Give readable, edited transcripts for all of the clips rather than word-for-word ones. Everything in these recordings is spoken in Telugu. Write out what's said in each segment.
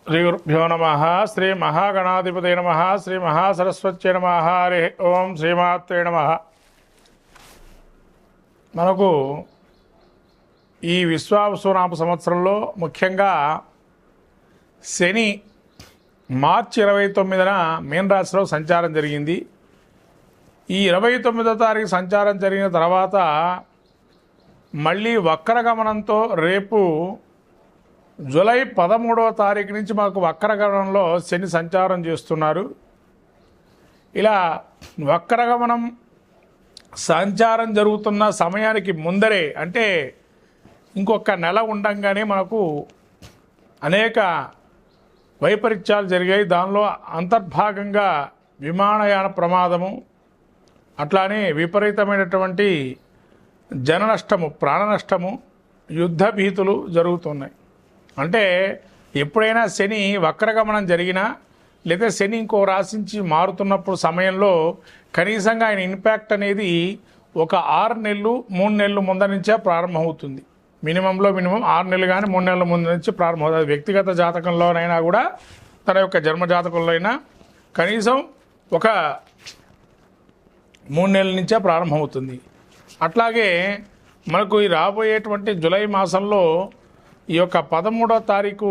శ్రీ గురుభ్యో నమ. శ్రీ మహాగణాధిపతయ నమ. శ్రీ మహాసరస్వత్యై నమ. హరి ఓం శ్రీమాత్రే నమ. మనకు ఈ విశ్వావసునామ సంవత్సరంలో ముఖ్యంగా శని మార్చి 29న మీనరాశిలో సంచారం జరిగింది. ఈ 29వ తారీఖు సంచారం జరిగిన తర్వాత మళ్ళీ వక్రగమనంతో రేపు జూలై 13వ తారీఖు నుంచి మాకు వక్రగమనంలో శని సంచారం చేస్తున్నారు. ఇలా వక్రగమనం సంచారం జరుగుతున్న సమయానికి ముందరే అంటే ఇంకొక నెల ఉండంగానే మనకు అనేక వైపరీత్యాలు జరిగాయి. దానిలో అంతర్భాగంగా విమానయాన ప్రమాదము, అట్లానే విపరీతమైనటువంటి జన నష్టము, ప్రాణ నష్టము, యుద్ధ భీతులు జరుగుతున్నాయి. అంటే ఎప్పుడైనా శని వక్రగమనం జరిగినా లేదా శని ఇంకో రాశించి మారుతున్నప్పుడు సమయంలో కనీసంగా ఆయన ఇంపాక్ట్ అనేది ఒక 6 నెలలు 3 నెలలు ముందర నుంచే ప్రారంభమవుతుంది. మినిమంలో మినిమం 6 నెలలు కానీ 3 నెలల ముందు నుంచి ప్రారంభమవుతుంది. వ్యక్తిగత జాతకంలోనైనా కూడా తన యొక్క జన్మ జాతకంలో అయినా కనీసం ఒక 3 నెలల నుంచే ప్రారంభమవుతుంది. అట్లాగే మనకు ఈ రాబోయేటువంటి జూలై మాసంలో ఈ యొక్క 13వ తారీఖు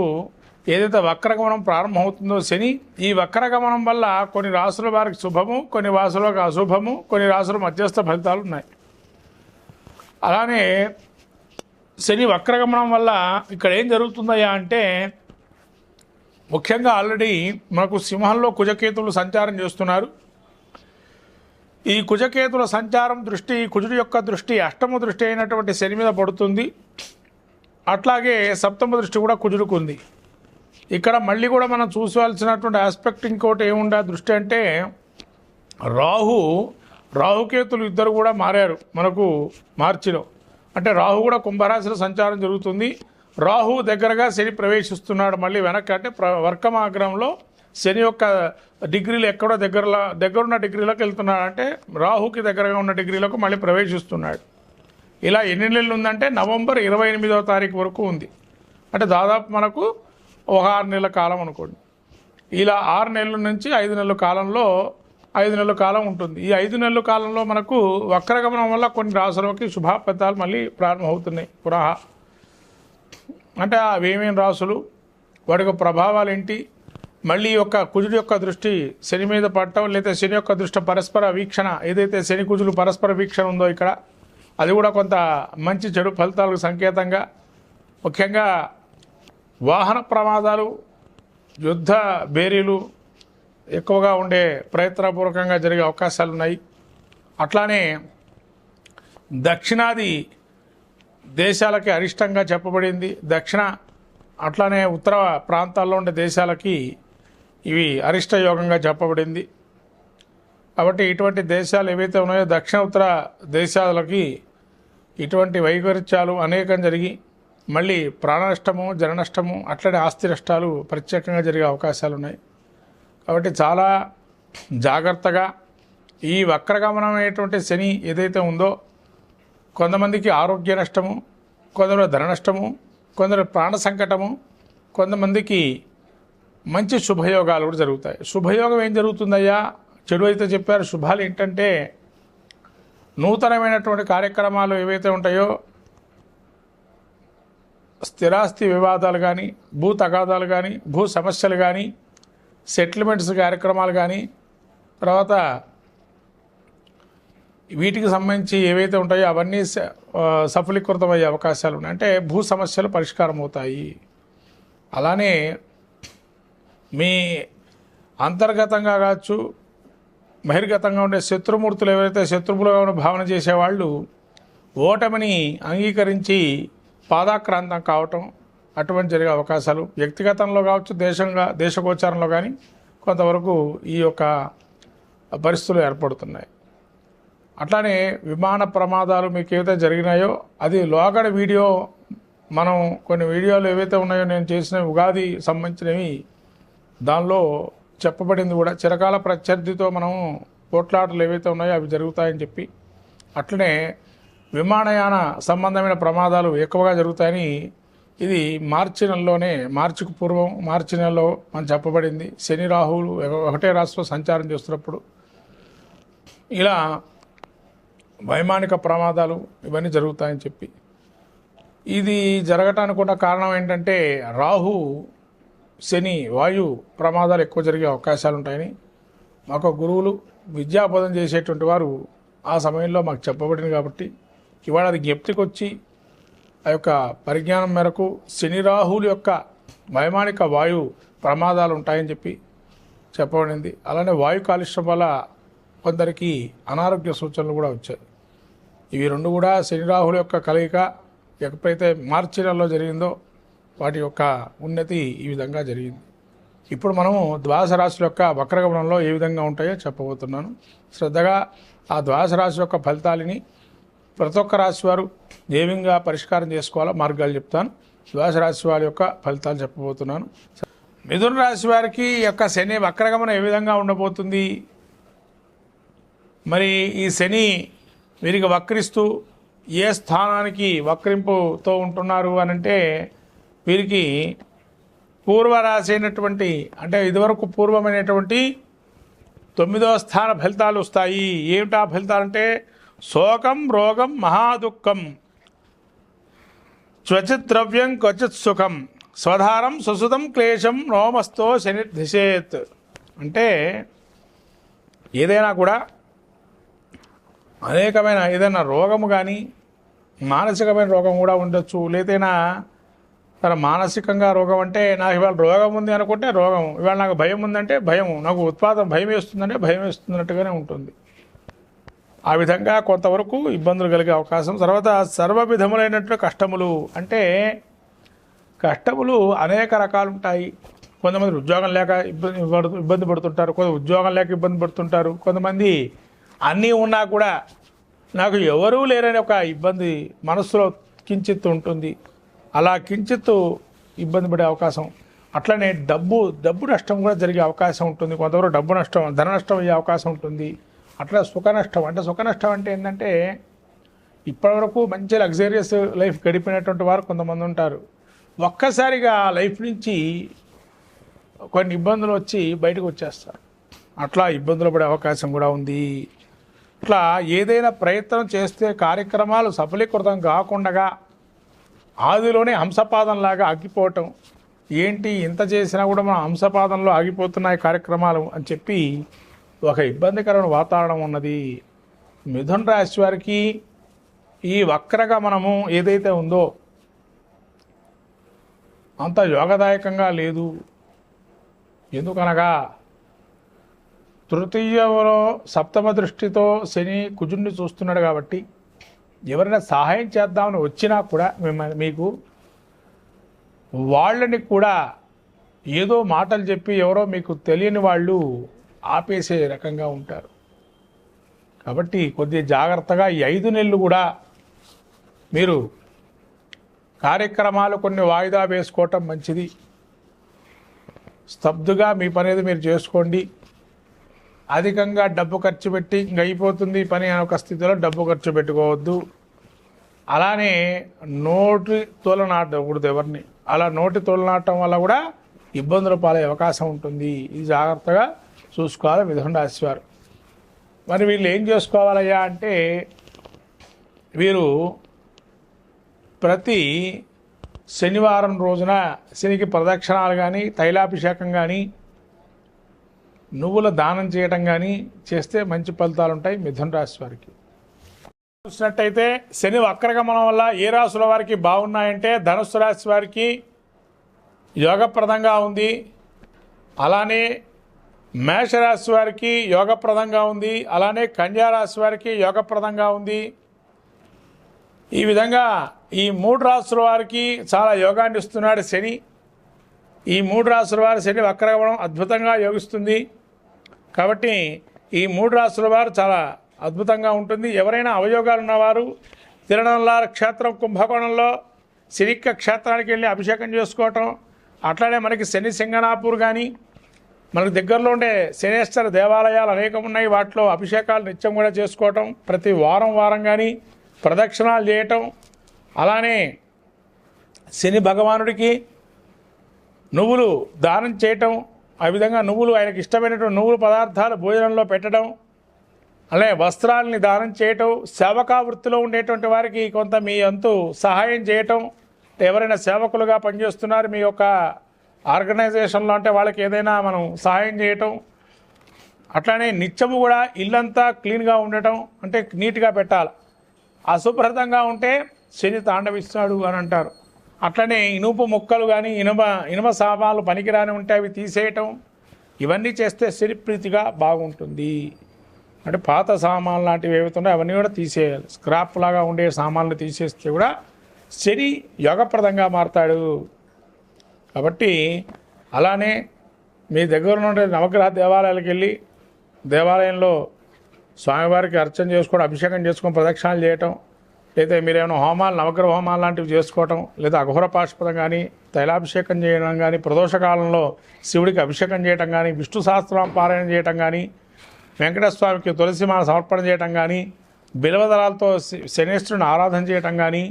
ఏదైతే వక్రగమనం ప్రారంభమవుతుందో శని, ఈ వక్రగమనం వల్ల కొన్ని రాశుల వారికి శుభము, కొన్ని రాశులకు అశుభము, కొన్ని రాశుల మధ్యస్థ ఫలితాలు ఉన్నాయి. అలానే శని వక్రగమనం వల్ల ఇక్కడ ఏం జరుగుతుందయ్యా అంటే ముఖ్యంగా ఆల్రెడీ మనకు సింహంలో కుజకేతువులు సంచారం చేస్తున్నారు. ఈ కుజకేతుల సంచారం దృష్టి, కుజుడి యొక్క దృష్టి అష్టమ దృష్టి అయినటువంటి శని మీద పడుతుంది. అట్లాగే సప్తమ దృష్టి కూడా కుజుడికి ఉంది. ఇక్కడ మళ్ళీ కూడా మనం చూసుకోవాల్సినటువంటి ఆస్పెక్ట్ ఇంకోటి ఏముండే దృష్టి అంటే రాహుకేతులు ఇద్దరు కూడా మారారు మనకు మార్చిలో. అంటే రాహు కూడా కుంభరాశిలో సంచారం జరుగుతుంది. రాహు దగ్గరగా శని ప్రవేశిస్తున్నాడు మళ్ళీ వెనక్కి. అంటే వర్కమాగ్రహంలో శని యొక్క డిగ్రీలు ఎక్కడో దగ్గరున్న డిగ్రీలోకి వెళ్తున్నాడు. అంటే రాహుకి దగ్గరగా ఉన్న డిగ్రీలకు మళ్ళీ ప్రవేశిస్తున్నాడు. ఇలా ఎన్ని నెలలు ఉందంటే నవంబర్ 28వ తారీఖు వరకు ఉంది. అంటే దాదాపు మనకు ఒక 6 నెలల కాలం అనుకోండి. ఇలా 6 నెలల నుంచి 5 నెలల కాలంలో 5 నెలల కాలం ఉంటుంది. ఈ 5 నెలల కాలంలో మనకు వక్రగమనం వల్ల కొన్ని రాశులకి శుభఫలితాలు మళ్ళీ ప్రారంభమవుతున్నాయి పునః. అంటే అవేమేం రాశులు, వాటి ప్రభావాలు ఏంటి, మళ్ళీ యొక్క కుజుడి యొక్క దృష్టి శని మీద పడటం, లేదా శని యొక్క దృష్టి పరస్పర వీక్షణ, ఏదైతే శని కుజులు పరస్పర వీక్షణ ఉందో ఇక్కడ అది కూడా కొంత మంచి చెడు ఫలితాలకు సంకేతంగా. ముఖ్యంగా వాహన ప్రమాదాలు, యుద్ధ బేరీలు ఎక్కువగా ఉండే ప్రయత్నపూర్వకంగా జరిగే అవకాశాలు ఉన్నాయి. అట్లానే దక్షిణాది దేశాలకి అరిష్టంగా చెప్పబడింది. అట్లానే ఉత్తర ప్రాంతాల్లో ఉండే దేశాలకి ఇవి అరిష్ట యోగంగా చెప్పబడింది. కాబట్టి ఇటువంటి దేశాలు ఏవైతే ఉన్నాయో దక్షిణ ఉత్తర దేశాలకి ఇటువంటి వైపరీత్యాలు అనేకం జరిగి మళ్ళీ ప్రాణ నష్టము, జన నష్టము, అట్లనే ఆస్తి నష్టాలు ప్రత్యేకంగా జరిగే అవకాశాలు ఉన్నాయి. కాబట్టి చాలా జాగ్రత్తగా ఈ వక్రగమనం అనేటువంటి శని ఏదైతే ఉందో కొంతమందికి ఆరోగ్య నష్టము, కొందరు ధన నష్టము, కొందరు ప్రాణ సంకటము, కొంతమందికి మంచి శుభయోగాలు కూడా జరుగుతాయి. శుభయోగం ఏం జరుగుతుందయ్యా, చెడు అయితే చెప్పారు. శుభాలు ఏంటంటే నూతనమైనటువంటి కార్యక్రమాలు ఏవైతే ఉంటాయో స్థిరాస్తి వివాదాలు కానీ, భూ తగాదాలు కానీ, భూ సమస్యలు కానీ, సెటిల్మెంట్స్ కార్యక్రమాలు కానీ, తర్వాత వీటికి సంబంధించి ఏవైతే ఉంటాయో అవన్నీ సఫలీకృతమయ్యే అవకాశాలు ఉన్నాయి. అంటే భూ సమస్యలు పరిష్కారం అవుతాయి. అలానే మీ అంతర్గతంగా కావచ్చు, బహిర్గతంగా ఉండే శత్రుమూర్తులు ఎవరైతే శత్రువులుగా ఉన్న భావన చేసేవాళ్ళు ఓటమిని అంగీకరించి పాదాక్రాంతం కావటం అటువంటి జరిగే అవకాశాలు వ్యక్తిగతంలో కావచ్చు, దేశగోచారంలో కానీ కొంతవరకు ఈ యొక్క పరిస్థితులు ఏర్పడుతున్నాయి. అట్లానే విమాన ప్రమాదాలు మీకు ఏవైతే జరిగినాయో అది లోగడ వీడియో, మనం కొన్ని వీడియోలు ఏవైతే ఉన్నాయో నేను చేసిన ఉగాది సంబంధించినవి దానిలో చెప్పబడింది కూడా. చిరకాల ప్రత్యర్థితో మనం పోట్లాటలు ఏవైతే ఉన్నాయో అవి జరుగుతాయని చెప్పి, అట్లనే విమానయాన సంబంధమైన ప్రమాదాలు ఎక్కువగా జరుగుతాయని ఇది మార్చి నెలలోనే, మార్చికి పూర్వం మార్చి నెలలో మనం చెప్పబడింది. శని రాహువులు ఒకటే రాశిలో సంచారం చేస్తున్నప్పుడు ఇలా వైమానిక ప్రమాదాలు ఇవన్నీ జరుగుతాయని చెప్పి, ఇది జరగటానికి కూడా కారణం ఏంటంటే రాహు శని వాయు ప్రమాదాలు ఎక్కువ జరిగే అవకాశాలు ఉంటాయని మాకు గురువులు విద్యాబోధన చేసేటువంటి వారు ఆ సమయంలో మాకు చెప్పబడింది. కాబట్టి ఇవాళ అది జ్ఞప్తికి వచ్చి ఆ యొక్క పరిజ్ఞానం మేరకు శని రాహువుల యొక్క వైమానిక వాయు ప్రమాదాలు ఉంటాయని చెప్పి చెప్పబడింది. అలానే వాయు కాలుష్యం వల్ల కొందరికి అనారోగ్య సూచనలు కూడా వచ్చాయి. ఇవి రెండు కూడా శని రాహుల యొక్క కలయిక ఎప్పుడైతే మార్చి నెలలో జరిగిందో వాటి యొక్క ఉన్నతి ఈ విధంగా జరిగింది. ఇప్పుడు మనము ద్వాదశ రాశుల యొక్క వక్రగమనంలో ఏ విధంగా ఉంటాయో చెప్పబోతున్నాను. శ్రద్ధగా ఆ ద్వాదశ రాశి యొక్క ఫలితాలని ప్రతి ఒక్క రాశి వారు ఏ విధంగా పరిష్కారం చేసుకోవాలో మార్గాలు చెప్తాను. ద్వాదశ రాశి వారి యొక్క ఫలితాలు చెప్పబోతున్నాను. మిథున రాశి వారికి యొక్క శని వక్రగమనం ఏ విధంగా ఉండబోతుంది, మరి ఈ శని వీరికి వక్రిస్తూ ఏ స్థానానికి వక్రింపుతో ఉంటున్నారు అని అంటే, వీరికి పూర్వరాశి అయినటువంటి అంటే ఇదివరకు పూర్వమైనటువంటి 9వ స్థాన ఫలితాలు వస్తాయి. ఏమిటా ఫలితాలంటే శోకం రోగం మహాదుఃఖం క్వచిత్ ద్రవ్యం క్వచిత్ సుఖం స్వధారం సుసుతం క్లేశం నోమస్తో శని దిశేత్. అంటే ఏదైనా కూడా అనేకమైన ఏదైనా రోగము కానీ మానసికమైన రోగం కూడా ఉండొచ్చు. లేదైనా తన మానసికంగా రోగం అంటే నాకు ఇవాళ రోగం ఉంది అనుకుంటే రోగం, ఇవాళ నాకు భయం ఉందంటే భయం, నాకు భయం వేస్తుందంటే భయం వేస్తున్నట్టుగానే ఉంటుంది. ఆ విధంగా కొంతవరకు ఇబ్బందులు కలిగే అవకాశం. తర్వాత సర్వ విధములైనటువంటి కష్టములు అంటే కష్టములు అనేక రకాలు ఉంటాయి. కొంతమంది ఉద్యోగం లేక ఇబ్బంది పడుతుంటారు, కొంత ఉద్యోగం లేక ఇబ్బంది పడుతుంటారు. కొంతమంది అన్నీ ఉన్నా కూడా నాకు ఎవరూ లేరని ఒక ఇబ్బంది మనసులో కించిత్తు ఉంటుంది. అలా కించిత్తు ఇబ్బంది పడే అవకాశం. అట్లనే డబ్బు నష్టం కూడా జరిగే అవకాశం ఉంటుంది. కొంతవరకు డబ్బు నష్టం, ధన నష్టం అయ్యే అవకాశం ఉంటుంది. అట్లా సుఖ నష్టం అంటే ఏంటంటే ఇప్పటివరకు మంచి లగ్జరియస్ లైఫ్ గడిపినటువంటి వారు కొంతమంది ఉంటారు. ఒక్కసారిగా లైఫ్ నుంచి కొన్ని ఇబ్బందులు వచ్చి బయటకు వచ్చేస్తారు. అట్లా ఇబ్బందులు పడే అవకాశం కూడా ఉంది. ఇట్లా ఏదైనా ప్రయత్నం చేస్తే కార్యక్రమాలు సఫలీకృతం కాకుండా ఆదిలోనే హంసపాదంలాగా ఆగిపోవటం, ఏంటి ఇంత చేసినా కూడా మనం హంసపాదంలో ఆగిపోతున్నాయి కార్యక్రమాలు అని చెప్పి ఒక ఇబ్బందికరమైన వాతావరణం ఉన్నది. మిథున రాశి వారికి ఈ వక్రగమనము ఏదైతే ఉందో అంత యోగదాయకంగా లేదు. ఎందుకనగా తృతీయంలో సప్తమ దృష్టితో శని కుజుడిని చూస్తున్నాడు కాబట్టి ఎవరైనా సహాయం చేద్దామని వచ్చినా కూడా మీకు వాళ్ళని కూడా ఏదో మాటలు చెప్పి ఎవరో మీకు తెలియని వాళ్ళు ఆపేసే రకంగా ఉంటారు. కాబట్టి కొద్దిగా జాగ్రత్తగా ఈ 5 నెలలు కూడా మీరు కార్యక్రమాలు కొన్ని వాయిదా వేసుకోవటం మంచిది. స్తబ్దుగా మీ పని ఏదో మీరు చేసుకోండి. అధికంగా డబ్బు ఖర్చు పెట్టి ఇంక అయిపోతుంది పని అనే ఒక స్థితిలో డబ్బు ఖర్చు పెట్టుకోవద్దు. అలానే నోటి తోలనాటకూడదు ఎవరిని. అలా నోటి తోలనాటం వల్ల కూడా ఇబ్బందులు పాలే అవకాశం ఉంటుంది. ఇది జాగ్రత్తగా చూసుకోవాలి మిథున రాశి వారు. మరి వీళ్ళు ఏం చేసుకోవాలయ్యా అంటే వీరు ప్రతి శనివారం రోజున శనికి ప్రదక్షిణాలు కానీ తైలాభిషేకం కానీ నువ్వుల దానం చేయడం కానీ చేస్తే మంచి ఫలితాలు ఉంటాయి మిథున రాశి వారికి. చూసినట్టయితే శని వక్రగమనం వల్ల ఏ రాశుల వారికి బాగున్నాయంటే ధనుస్సు రాశి వారికి యోగప్రదంగా ఉంది. అలానే మేషరాశి వారికి యోగప్రదంగా ఉంది. అలానే కన్యా రాశి వారికి యోగప్రదంగా ఉంది. ఈ విధంగా ఈ 3 రాశుల వారికి చాలా యోగాన్ని ఇస్తున్నాడు శని. ఈ 3 రాశుల వారి శని వక్రగమనం అద్భుతంగా యోగిస్తుంది. కాబట్టి ఈ 3 రాశుల వారు చాలా అద్భుతంగా ఉంటుంది. ఎవరైనా అవయోగాలు ఉన్నవారు తిరునల్లార క్షేత్రం కుంభకోణంలో శనిక్క క్షేత్రానికి వెళ్ళి అభిషేకం చేసుకోవటం, అట్లానే మనకి శని సింగనాపూర్ కానీ మనకు దగ్గరలో ఉండే శనేశ్వర దేవాలయాలు అనేకం ఉన్నాయి. వాటిలో అభిషేకాలు నిత్యం కూడా చేసుకోవటం, ప్రతి వారం కానీ ప్రదక్షిణాలు చేయటం, అలానే శని భగవానుడికి నువ్వులు దానం చేయటం, ఆ విధంగా నువ్వులు ఆయనకి ఇష్టమైనటువంటి నువ్వుల పదార్థాలు భోజనంలో పెట్టడం, అలాగే వస్త్రాలని దానం చేయటం, సేవకా వృత్తిలో ఉండేటువంటి వారికి కొంత మీ అంతు సహాయం చేయటం, ఎవరైనా సేవకులుగా పనిచేస్తున్నారు మీ యొక్క ఆర్గనైజేషన్లో అంటే వాళ్ళకి ఏదైనా మనం సహాయం చేయటం, అట్లానే నిత్యము కూడా ఇల్లంతా క్లీన్గా ఉండటం, అంటే నీట్గా పెట్టాలి. అశుభ్రతంగా ఉంటే శని తాండవిస్తాడు అని అంటారు. అట్లనే ఇనుప ముక్కలు కానీ ఇనుమ సామాన్లు పనికిరాని ఉంటే అవి తీసేయటం, ఇవన్నీ చేస్తే శని ప్రీతిగా బాగుంటుంది. అంటే పాత సామాన్లు లాంటివి ఏవైతున్నాయో అవన్నీ కూడా తీసేయాలి. స్క్రాప్ లాగా ఉండే సామాన్లు తీసేస్తే కూడా శని యోగప్రదంగా మారతాడు. కాబట్టి అలానే మీ దగ్గర ఉండే నవగ్రహ దేవాలయాలకు వెళ్ళి దేవాలయంలో స్వామివారికి అర్చన చేసుకోవడం, అభిషేకం చేసుకొని ప్రదక్షిణాలు చేయటం, లేదా మీరేమైనా హోమాలు నవగ్రహ హోమాలు లాంటివి చేసుకోవటం, లేదా అఘోర పాశుపతం కానీ తైలాభిషేకం చేయడం కానీ, ప్రదోషకాలంలో శివుడికి అభిషేకం చేయటం కానీ, విష్ణు సహస్రనామ పారాయణ చేయటం కానీ, వెంకటేశ్వర స్వామికి తులసిమాల సమర్పణ చేయటం కానీ, బిల్వదళాలతో శనేశ్వరుని ఆరాధన చేయటం కానీ,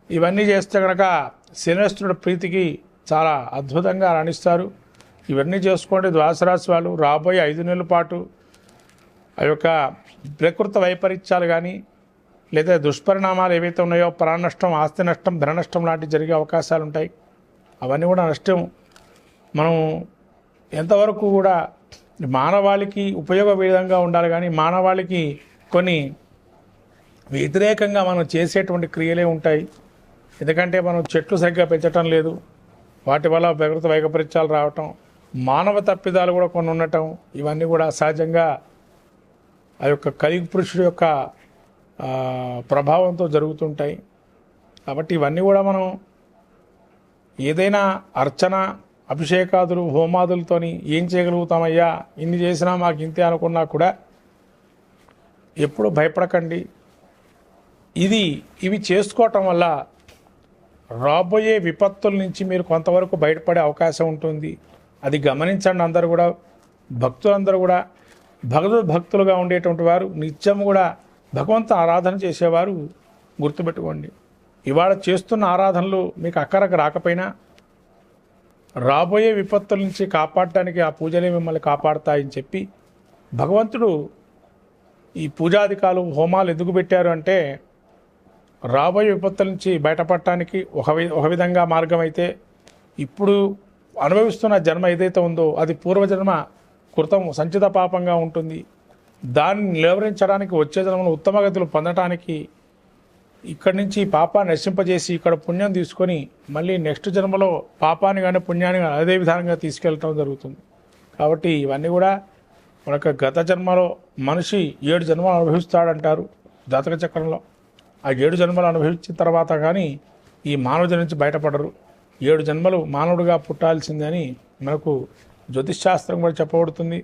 ఇవన్నీ చేస్తే కనుక శనేశ్వరుడి ప్రీతికి చాలా అద్భుతంగా రాణిస్తారు. ఇవన్నీ చేసుకోండి. ద్వాదశ రాశి వాళ్ళు రాబోయే 5 నెలల పాటు ఆ యొక్క ప్రకృతి వైపరీత్యాలు కానీ లేదా దుష్పరిణామాలు ఏవైతే ఉన్నాయో, ప్రాణ నష్టం, ఆస్తి నష్టం, ధన నష్టం లాంటివి జరిగే అవకాశాలు ఉంటాయి. అవన్నీ కూడా నష్టం మనం ఎంతవరకు కూడా మానవాళికి ఉపయోగ విధంగా ఉండాలి, కానీ మానవాళికి కొన్ని వ్యతిరేకంగా మనం చేసేటువంటి క్రియలే ఉంటాయి. ఎందుకంటే మనం చెట్లు సరిగ్గా పెంచటం లేదు, వాటి వల్ల ప్రకృతి వైపరీత్యాలు రావటం, మానవ తప్పిదాలు కూడా కొన్ని ఉండటం, ఇవన్నీ కూడా సహజంగా ఆ యొక్క కలియుగ పురుషుడు యొక్క ప్రభావంతో జరుగుతుంటాయి. కాబట్టి ఇవన్నీ కూడా మనం ఏదైనా అర్చన, అభిషేకాదులు, హోమాదులతోని ఏం చేయగలుగుతామయ్యా, ఇన్ని చేసినా మాకు ఇంతే అనుకున్నా కూడా ఎప్పుడు భయపడకండి. ఇవి చేసుకోవటం వల్ల రాబోయే విపత్తుల నుంచి మీరు కొంతవరకు బయటపడే అవకాశం ఉంటుంది. అది గమనించండి. అందరూ కూడా భక్తులందరూ కూడా భక్తులుగా ఉండేటువంటి వారు నిత్యం కూడా భగవంతు ఆరాధన చేసేవారు గుర్తుపెట్టుకోండి. ఇవాళ చేస్తున్న ఆరాధనలు మీకు అక్కరకు రాకపోయినా రాబోయే విపత్తుల నుంచి కాపాడటానికి ఆ పూజలే మిమ్మల్ని కాపాడతాయని చెప్పి భగవంతుడు ఈ పూజాధికాలు, హోమాలు ఎందుకు పెట్టారు అంటే రాబోయే విపత్తుల నుంచి బయటపడటానికి ఒక విధంగా మార్గం అయితే, ఇప్పుడు అనుభవిస్తున్న జన్మ ఏదైతే ఉందో అది పూర్వజన్మ కృతం సంచిత పాపంగా ఉంటుంది. దాన్ని నిలవరించడానికి వచ్చే జన్మను ఉత్తమ గతులు పొందటానికి ఇక్కడి నుంచి పాపాన్ని నశింపజేసి ఇక్కడ పుణ్యం తీసుకొని మళ్ళీ నెక్స్ట్ జన్మలో పాపాన్ని కానీ పుణ్యాన్ని కానీ అదే విధానంగా తీసుకెళ్ళటం జరుగుతుంది. కాబట్టి ఇవన్నీ కూడా మనకు గత జన్మలో మనిషి 7 జన్మలు అనుభవిస్తాడంటారు జాతక చక్రంలో. ఆ 7 జన్మలు అనుభవించిన తర్వాత కానీ ఈ మానవ జన్మ నుంచి బయటపడరు. 7 జన్మలు మానవుడిగా పుట్టాల్సిందని మనకు జ్యోతిష్శాస్త్రం కూడా చెప్పబడుతుంది.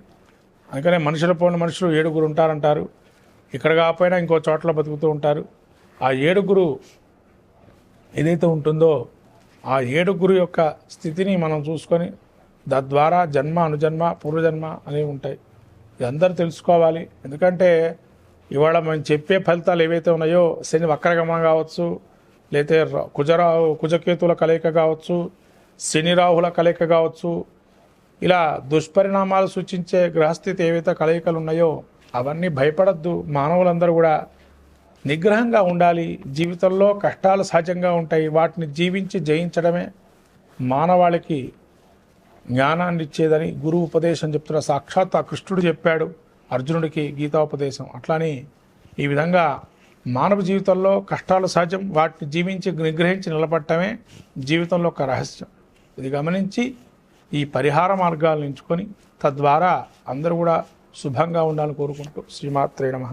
అందుకనే మనుషుల పోయిన మనుషులు 7 ఉంటారంటారు. ఇక్కడ కాకపోయినా ఇంకో చోట్ల బతుకుతూ ఉంటారు. ఆ 7 ఏదైతే ఉంటుందో ఆ 7 యొక్క స్థితిని మనం చూసుకొని తద్వారా జన్మ, అనుజన్మ, పూర్వజన్మ అనేవి ఉంటాయి. ఇది అందరూ తెలుసుకోవాలి. ఎందుకంటే ఇవాళ మనం చెప్పే ఫలితాలు ఏవైతే ఉన్నాయో శని వక్రగమనం కావచ్చు, లేకపోతే కుజకేతుల కలయిక కావచ్చు, శని రాహుల కలయిక కావచ్చు, ఇలా దుష్పరిణామాలు సూచించే గ్రహస్థితి ఏవైతే కలయికలు ఉన్నాయో అవన్నీ భయపడద్దు. మానవులందరూ కూడా నిగ్రహంగా ఉండాలి. జీవితంలో కష్టాలు సహజంగా ఉంటాయి, వాటిని జీవించి జయించడమే మానవాళికి జ్ఞానాన్ని ఇచ్చేదని గురువు ఉపదేశం చెప్తున్న సాక్షాత్ ఆ కృష్ణుడు చెప్పాడు అర్జునుడికి గీతాపదేశం. అట్లానే ఈ విధంగా మానవ జీవితంలో కష్టాలు సహజం, వాటిని జీవించి నిగ్రహించి నిలబడటమే జీవితంలో ఒక రహస్యం. ఇది గమనించి ఈ పరిహార మార్గాలను ఎంచుకొని తద్వారా అందరూ కూడా శుభంగా ఉండాలని కోరుకుంటూ శ్రీమాత్రే నమః.